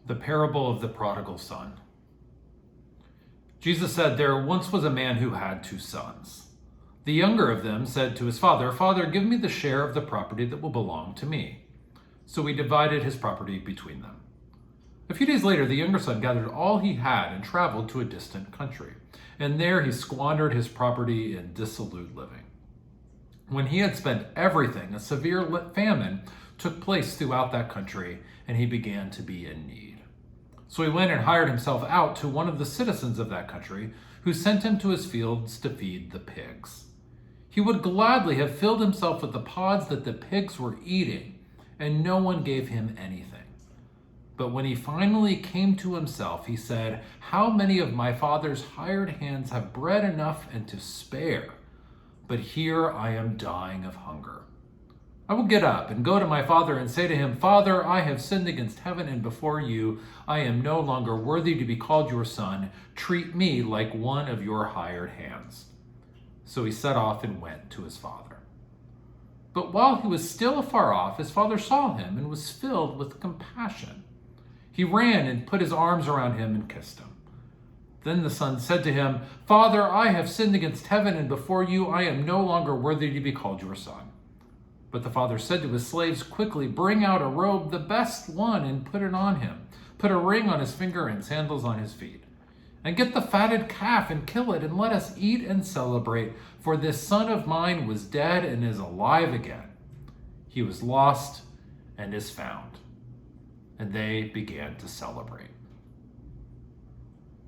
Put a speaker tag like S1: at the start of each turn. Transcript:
S1: The parable of the prodigal son. Jesus said, "There once was a man who had 2 sons. The younger of them said to his father, 'Father, give me the share of the property that will belong to me.' So he divided his property between them. A few days later, the younger son gathered all he had and traveled to a distant country. And there he squandered his property in dissolute living. When he had spent everything, a severe famine took place throughout that country, and he began to be in need. So he went and hired himself out to one of the citizens of that country, who sent him to his fields to feed the pigs. He would gladly have filled himself with the pods that the pigs were eating, and no one gave him anything. But when he finally came to himself, he said, 'How many of my father's hired hands have bread enough and to spare? But here I am dying of hunger. I will get up and go to my father and say to him, Father, I have sinned against heaven and before you. I am no longer worthy to be called your son. Treat me like one of your hired hands.' So he set off and went to his father. But while he was still afar off, his father saw him and was filled with compassion. He ran and put his arms around him and kissed him. Then the son said to him, 'Father, I have sinned against heaven and before you. I am no longer worthy to be called your son.' But the father said to his slaves, 'Quickly, bring out a robe, the best one, and put it on him. Put a ring on his finger and sandals on his feet. And get the fatted calf and kill it, and let us eat and celebrate. For this son of mine was dead and is alive again. He was lost and is found.' And they began to celebrate.